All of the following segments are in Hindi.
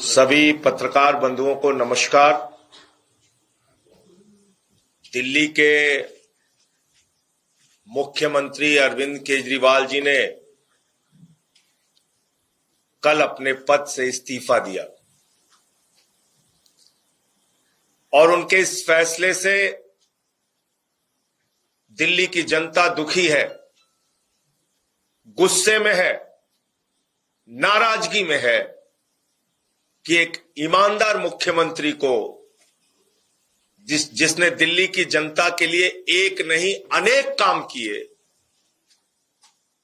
सभी पत्रकार बंधुओं को नमस्कार। दिल्ली के मुख्यमंत्री अरविंद केजरीवाल जी ने कल अपने पद से इस्तीफा दिया और उनके इस फैसले से दिल्ली की जनता दुखी है, गुस्से में है, नाराजगी में है कि एक ईमानदार मुख्यमंत्री को जिसने दिल्ली की जनता के लिए एक नहीं अनेक काम किए,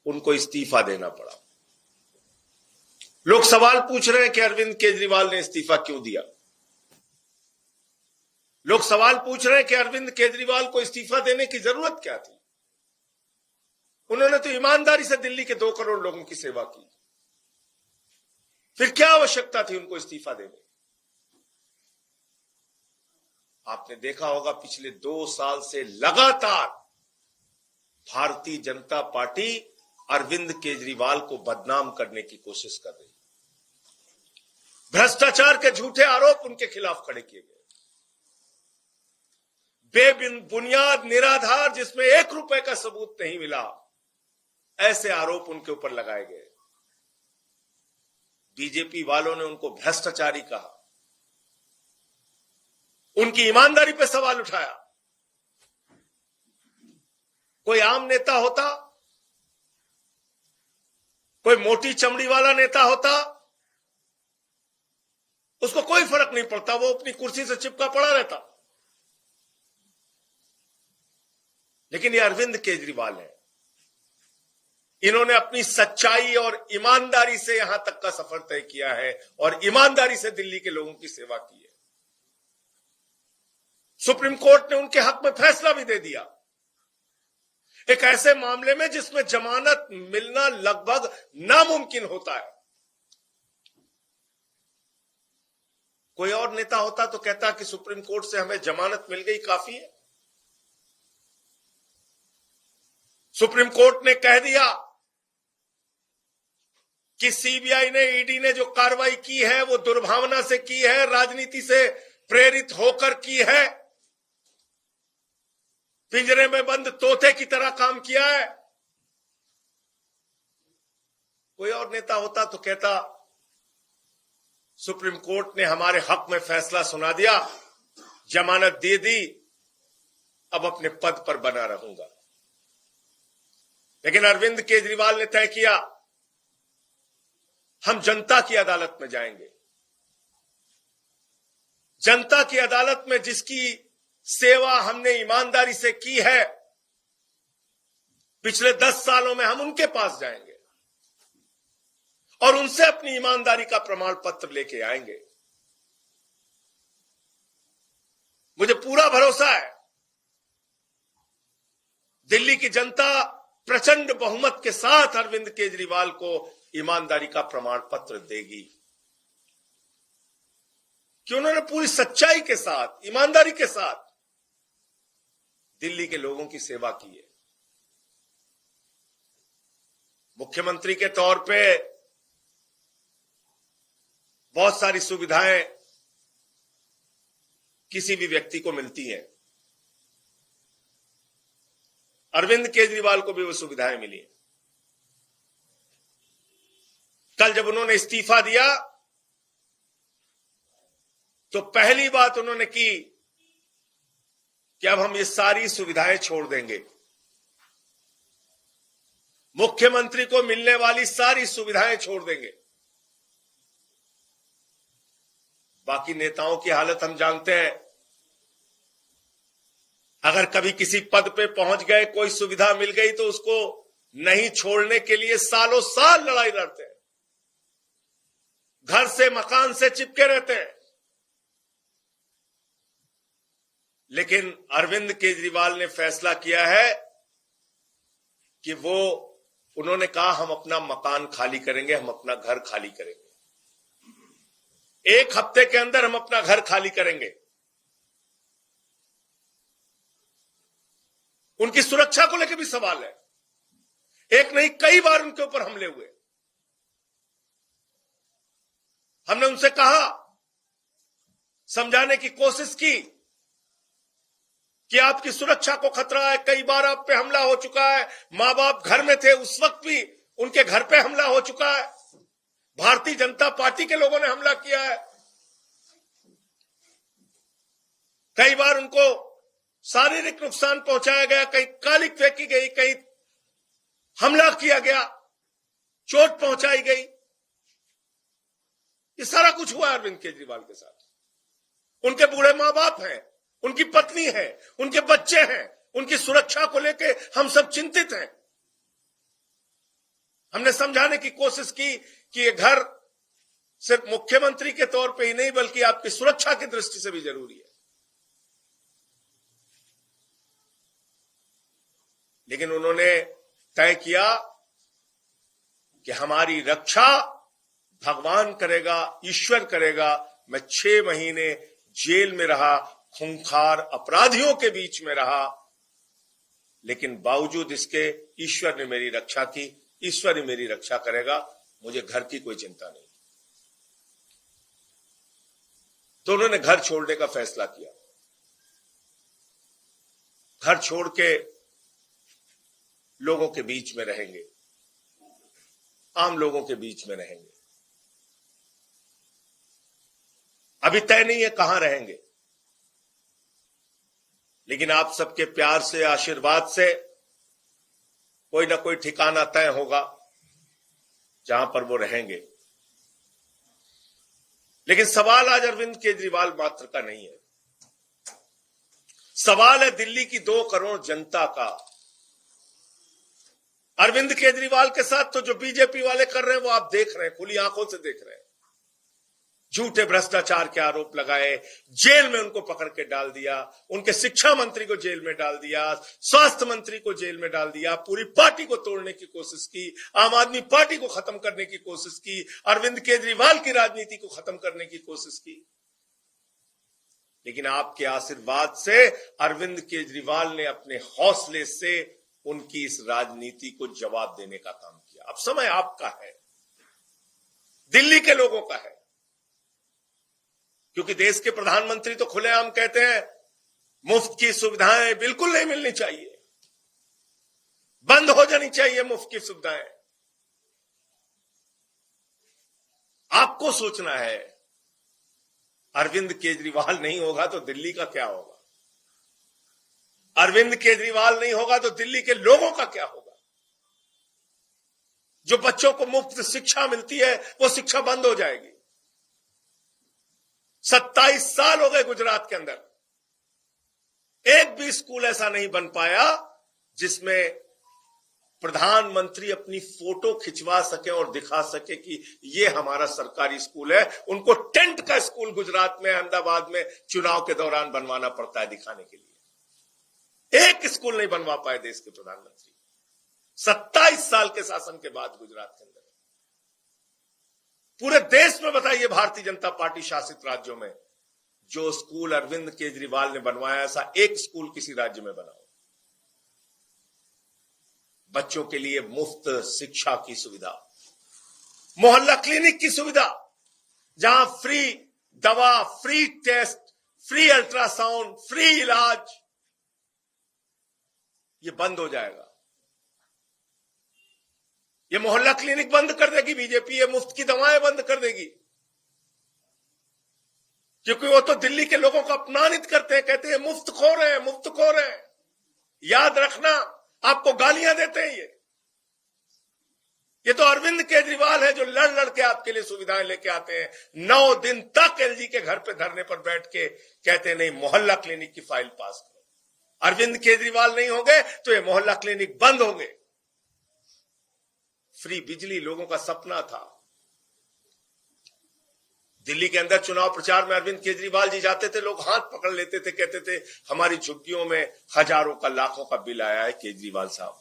उनको इस्तीफा देना पड़ा। लोग सवाल पूछ रहे हैं कि अरविंद केजरीवाल ने इस्तीफा क्यों दिया। लोग सवाल पूछ रहे हैं कि अरविंद केजरीवाल को इस्तीफा देने की जरूरत क्या थी। उन्होंने तो ईमानदारी से दिल्ली के 2 करोड़ लोगों की सेवा की, फिर क्या आवश्यकता थी उनको इस्तीफा देने। आपने देखा होगा पिछले 2 साल से लगातार भारतीय जनता पार्टी अरविंद केजरीवाल को बदनाम करने की कोशिश कर रही है। भ्रष्टाचार के झूठे आरोप उनके खिलाफ खड़े किए गए, बेबुनियाद निराधार जिसमें 1 रुपए का सबूत नहीं मिला, ऐसे आरोप उनके ऊपर लगाए गए। बीजेपी वालों ने उनको भ्रष्टाचारी कहा, उनकी ईमानदारी पर सवाल उठाया। कोई आम नेता होता, कोई मोटी चमड़ी वाला नेता होता, उसको कोई फर्क नहीं पड़ता, वो अपनी कुर्सी से चिपका पड़ा रहता। लेकिन ये अरविंद केजरीवाल है, इन्होंने अपनी सच्चाई और ईमानदारी से यहां तक का सफर तय किया है और ईमानदारी से दिल्ली के लोगों की सेवा की है। सुप्रीम कोर्ट ने उनके हक में फैसला भी दे दिया, एक ऐसे मामले में जिसमें जमानत मिलना लगभग नामुमकिन होता है। कोई और नेता होता तो कहता कि सुप्रीम कोर्ट से हमें जमानत मिल गई, काफी है। सुप्रीम कोर्ट ने कह दिया कि सीबीआई ने, ईडी ने जो कार्रवाई की है वो दुर्भावना से की है, राजनीति से प्रेरित होकर की है, पिंजरे में बंद तोते की तरह काम किया है। कोई और नेता होता तो कहता सुप्रीम कोर्ट ने हमारे हक में फैसला सुना दिया, जमानत दे दी, अब अपने पद पर बना रहूंगा। लेकिन अरविंद केजरीवाल ने तय किया हम जनता की अदालत में जाएंगे। जनता की अदालत में जिसकी सेवा हमने ईमानदारी से की है, पिछले 10 सालों में हम उनके पास जाएंगे और उनसे अपनी ईमानदारी का प्रमाण पत्र लेके आएंगे। मुझे पूरा भरोसा है दिल्ली की जनता प्रचंड बहुमत के साथ अरविंद केजरीवाल को ईमानदारी का प्रमाण पत्र देगी, कि उन्होंने पूरी सच्चाई के साथ, ईमानदारी के साथ दिल्ली के लोगों की सेवा की है। मुख्यमंत्री के तौर पे बहुत सारी सुविधाएं किसी भी व्यक्ति को मिलती हैं, अरविंद केजरीवाल को भी वो सुविधाएं मिली हैं। कल जब उन्होंने इस्तीफा दिया तो पहली बात उन्होंने की कि अब हम ये सारी सुविधाएं छोड़ देंगे। मुख्यमंत्री को मिलने वाली सारी सुविधाएं छोड़ देंगे। बाकी नेताओं की हालत हम जानते हैं, अगर कभी किसी पद पे पहुंच गए, कोई सुविधा मिल गई तो उसको नहीं छोड़ने के लिए सालों साल लड़ाई लड़ते हैं, घर से मकान से चिपके रहते हैं। लेकिन अरविंद केजरीवाल ने फैसला किया है कि उन्होंने कहा हम अपना मकान खाली करेंगे, हम अपना घर खाली करेंगे। 1 हफ्ते के अंदर हम अपना घर खाली करेंगे। उनकी सुरक्षा को लेकर भी सवाल है, एक नहीं कई बार उनके ऊपर हमले हुए। हमने उनसे कहा, समझाने की कोशिश की कि आपकी सुरक्षा को खतरा है, कई बार आप पे हमला हो चुका है, मां बाप घर में थे उस वक्त भी उनके घर पे हमला हो चुका है, भारतीय जनता पार्टी के लोगों ने हमला किया है, कई बार उनको शारीरिक नुकसान पहुंचाया गया, कहीं काली फेंकी गई, कहीं हमला किया गया, चोट पहुंचाई गई। ये सारा कुछ हुआ अरविंद केजरीवाल के साथ। उनके बूढ़े मां बाप हैं, उनकी पत्नी है, उनके बच्चे हैं, उनकी सुरक्षा को लेके हम सब चिंतित हैं। हमने समझाने की कोशिश की कि ये घर सिर्फ मुख्यमंत्री के तौर पे ही नहीं बल्कि आपकी सुरक्षा की दृष्टि से भी जरूरी है। लेकिन उन्होंने तय किया कि हमारी रक्षा भगवान करेगा, ईश्वर करेगा। मैं 6 महीने जेल में रहा, खूंखार अपराधियों के बीच में रहा, लेकिन बावजूद इसके ईश्वर ने मेरी रक्षा की, ईश्वर ही मेरी रक्षा करेगा, मुझे घर की कोई चिंता नहीं। तो उन्होंने घर छोड़ने का फैसला किया। घर छोड़ के लोगों के बीच में रहेंगे, आम लोगों के बीच में रहेंगे। अभी तय नहीं है कहां रहेंगे, लेकिन आप सबके प्यार से, आशीर्वाद से कोई ना कोई ठिकाना तय होगा जहां पर वो रहेंगे। लेकिन सवाल आज अरविंद केजरीवाल मात्र का नहीं है, सवाल है दिल्ली की 2 करोड़ जनता का। अरविंद केजरीवाल के साथ तो जो बीजेपी वाले कर रहे हैं वो आप देख रहे हैं, खुली आंखों से देख रहे हैं। झूठे भ्रष्टाचार के आरोप लगाए, जेल में उनको पकड़ के डाल दिया, उनके शिक्षा मंत्री को जेल में डाल दिया, स्वास्थ्य मंत्री को जेल में डाल दिया, पूरी पार्टी को तोड़ने की कोशिश की, आम आदमी पार्टी को खत्म करने की कोशिश की, अरविंद केजरीवाल की राजनीति को खत्म करने की कोशिश की। लेकिन आपके आशीर्वाद से अरविंद केजरीवाल ने अपने हौसले से उनकी इस राजनीति को जवाब देने का काम किया। अब समय आपका है, दिल्ली के लोगों का है, क्योंकि देश के प्रधानमंत्री तो खुलेआम कहते हैं मुफ्त की सुविधाएं बिल्कुल नहीं मिलनी चाहिए, बंद हो जानी चाहिए मुफ्त की सुविधाएं। आपको सोचना है, अरविंद केजरीवाल नहीं होगा तो दिल्ली का क्या होगा, अरविंद केजरीवाल नहीं होगा तो दिल्ली के लोगों का क्या होगा। जो बच्चों को मुफ्त शिक्षा मिलती है वो शिक्षा बंद हो जाएगी। 27 साल हो गए गुजरात के अंदर, एक भी स्कूल ऐसा नहीं बन पाया जिसमें प्रधानमंत्री अपनी फोटो खिंचवा सके और दिखा सके कि ये हमारा सरकारी स्कूल है। उनको टेंट का स्कूल गुजरात में, अहमदाबाद में चुनाव के दौरान बनवाना पड़ता है दिखाने के लिए। एक स्कूल नहीं बनवा पाए देश के प्रधानमंत्री 27 साल के शासन के बाद गुजरात के अंदर। पूरे देश में बताइए, भारतीय जनता पार्टी शासित राज्यों में जो स्कूल अरविंद केजरीवाल ने बनवाया, ऐसा एक स्कूल किसी राज्य में बना हो। बच्चों के लिए मुफ्त शिक्षा की सुविधा, मोहल्ला क्लिनिक की सुविधा, जहां फ्री दवा, free test, free ultrasound, free इलाज, ये बंद हो जाएगा। ये मोहल्ला क्लिनिक बंद कर देगी बीजेपी, ये मुफ्त की दवाएं बंद कर देगी, क्योंकि वो तो दिल्ली के लोगों को अपमानित करते हैं, कहते हैं मुफ्तखोर हैं, मुफ्तखोर हैं। याद रखना, आपको गालियां देते हैं ये तो अरविंद केजरीवाल है जो लड़ लड़ के आपके लिए सुविधाएं लेके आते हैं। 9 दिन तक एलजी के घर पे धरने पर बैठ के कहते हैं नहीं, मोहल्ला क्लिनिक की फाइल पास करो। अरविंद केजरीवाल नहीं होंगे तो ये मोहल्ला क्लिनिक बंद होंगे। फ्री बिजली लोगों का सपना था। दिल्ली के अंदर चुनाव प्रचार में अरविंद केजरीवाल जी जाते थे, लोग हाथ पकड़ लेते थे, कहते थे हमारी झुग्गियों में हजारों का, लाखों का बिल आया है केजरीवाल साहब।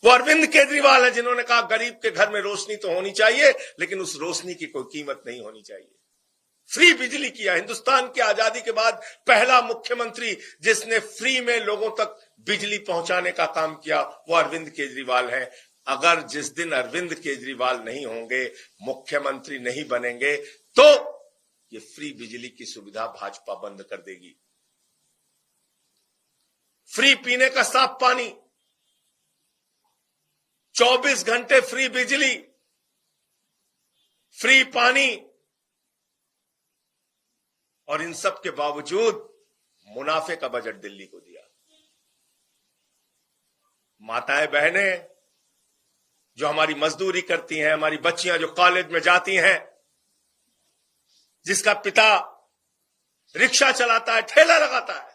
वो अरविंद केजरीवाल है जिन्होंने कहा गरीब के घर में रोशनी तो होनी चाहिए, लेकिन उस रोशनी की कोई कीमत नहीं होनी चाहिए। फ्री बिजली किया। हिंदुस्तान की आजादी के बाद पहला मुख्यमंत्री जिसने फ्री में लोगों तक बिजली पहुंचाने का काम किया वो अरविंद केजरीवाल है। अगर जिस दिन अरविंद केजरीवाल नहीं होंगे, मुख्यमंत्री नहीं बनेंगे, तो ये फ्री बिजली की सुविधा भाजपा बंद कर देगी। फ्री पीने का साफ पानी, 24 घंटे फ्री बिजली, फ्री पानी, और इन सब के बावजूद मुनाफे का बजट दिल्ली को दिया। माताएं बहनें जो हमारी मजदूरी करती हैं, हमारी बच्चियां जो कॉलेज में जाती हैं, जिसका पिता रिक्शा चलाता है, ठेला लगाता है,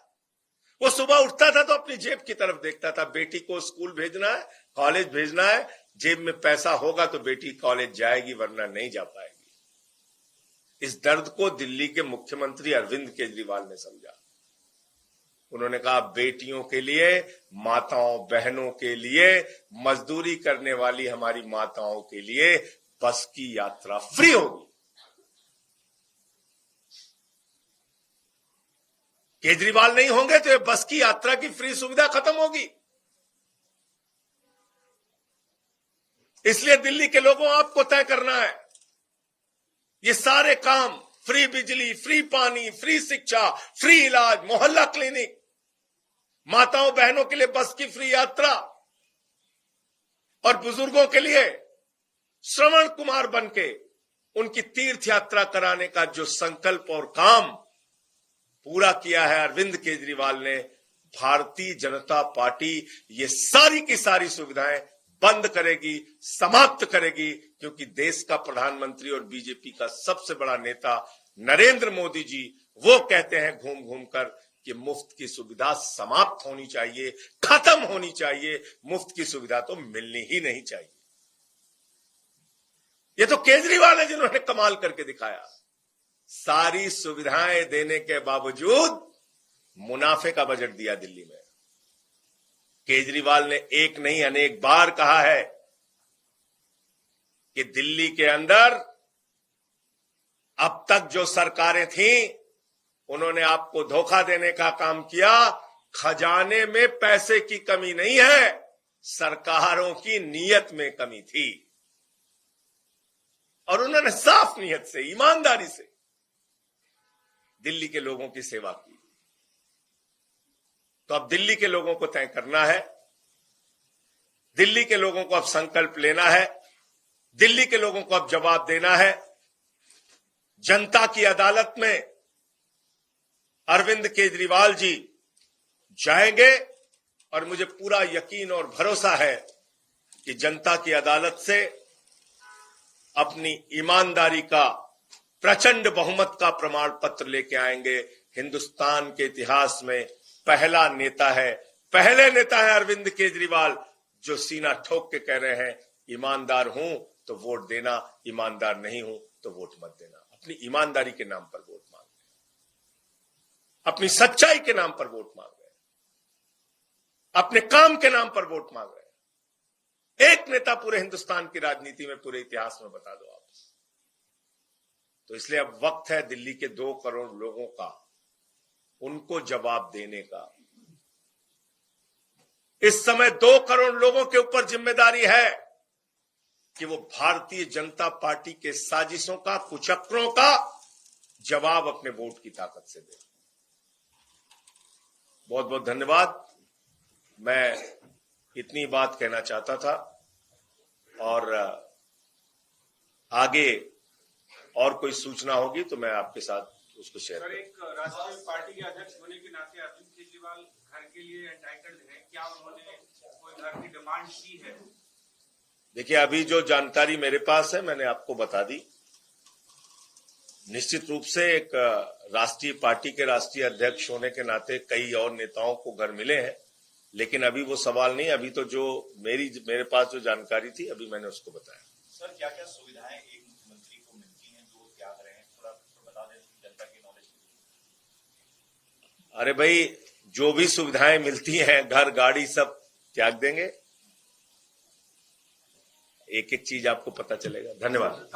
वो सुबह उठता था तो अपनी जेब की तरफ देखता था। बेटी को स्कूल भेजना है, कॉलेज भेजना है, जेब में पैसा होगा तो बेटी कॉलेज जाएगी, वरना नहीं जा पाएगी। इस दर्द को दिल्ली के मुख्यमंत्री अरविंद केजरीवाल ने समझा। उन्होंने कहा, बेटियों के लिए, माताओं बहनों के लिए, मजदूरी करने वाली हमारी माताओं के लिए बस की यात्रा फ्री होगी। केजरीवाल नहीं होंगे तो ये बस की यात्रा की फ्री सुविधा खत्म होगी। इसलिए दिल्ली के लोगों, आपको तय करना है, ये सारे काम, फ्री बिजली, फ्री पानी, फ्री शिक्षा, फ्री इलाज, मोहल्ला क्लिनिक, माताओं बहनों के लिए बस की फ्री यात्रा, और बुजुर्गों के लिए श्रवण कुमार बनके उनकी तीर्थ यात्रा कराने का जो संकल्प और काम पूरा किया है अरविंद केजरीवाल ने, भारतीय जनता पार्टी ये सारी की सारी सुविधाएं बंद करेगी, समाप्त करेगी, क्योंकि देश का प्रधानमंत्री और बीजेपी का सबसे बड़ा नेता नरेंद्र मोदी जी वो कहते हैं घूम घूम कर कि मुफ्त की सुविधा समाप्त होनी चाहिए, खत्म होनी चाहिए, मुफ्त की सुविधा तो मिलनी ही नहीं चाहिए। ये तो केजरीवाल है जिन्होंने कमाल करके दिखाया। सारी सुविधाएं देने के बावजूद मुनाफे का बजट दिया दिल्ली में। केजरीवाल ने एक नहीं अनेक बार कहा है कि दिल्ली के अंदर अब तक जो सरकारें थीं, उन्होंने आपको धोखा देने का काम किया। खजाने में पैसे की कमी नहीं है, सरकारों की नीयत में कमी थी। और उन्होंने साफ नीयत से, ईमानदारी से दिल्ली के लोगों की सेवा की। तो अब दिल्ली के लोगों को तय करना है, दिल्ली के लोगों को अब संकल्प लेना है, दिल्ली के लोगों को अब जवाब देना है। जनता की अदालत में अरविंद केजरीवाल जी जाएंगे, और मुझे पूरा यकीन और भरोसा है कि जनता की अदालत से अपनी ईमानदारी का प्रचंड बहुमत का प्रमाण पत्र लेके आएंगे। हिंदुस्तान के इतिहास में पहला नेता है, पहले नेता है अरविंद केजरीवाल जो सीना ठोक के कह रहे हैं, ईमानदार हूं तो वोट देना, ईमानदार नहीं हूं तो वोट मत देना। अपनी ईमानदारी के नाम पर वोट मांग रहे हैं, अपनी सच्चाई के नाम पर वोट मांग रहे हैं, अपने काम के नाम पर वोट मांग रहे हैं। एक नेता पूरे हिंदुस्तान की राजनीति में, पूरे इतिहास में बता दो आप। तो इसलिए अब वक्त है दिल्ली के 2 करोड़ लोगों का, उनको जवाब देने का। इस समय 2 करोड़ लोगों के ऊपर जिम्मेदारी है कि वो भारतीय जनता पार्टी के साजिशों का, कुचक्रों का जवाब अपने वोट की ताकत से दे। बहुत बहुत धन्यवाद। मैं इतनी बात कहना चाहता था, और आगे और कोई सूचना होगी तो मैं आपके साथ उसको शेयर करूंगा। एक राष्ट्रीय पार्टी के अध्यक्ष होने के नाते अरविंद केजरीवाल घर के लिए एंटाइटल्ड हैं, क्या उन्होंने कोई घर की डिमांड की है? देखिए, अभी जो जानकारी मेरे पास है मैंने आपको बता दी। निश्चित रूप से एक राष्ट्रीय पार्टी के राष्ट्रीय अध्यक्ष होने के नाते कई और नेताओं को घर मिले हैं, लेकिन अभी वो सवाल नहीं। अभी तो जो मेरे पास जो जानकारी थी अभी मैंने उसको बताया। सर, क्या क्या सुविधाएं एक मुख्यमंत्री को मिलती हैं जो त्याग रहे हैं, थोड़ा बता दें जनता की नॉलेज के लिए। अरे भाई, जो भी सुविधाएं मिलती हैं, घर गाड़ी सब त्याग देंगे। एक एक चीज आपको पता चलेगा। धन्यवाद।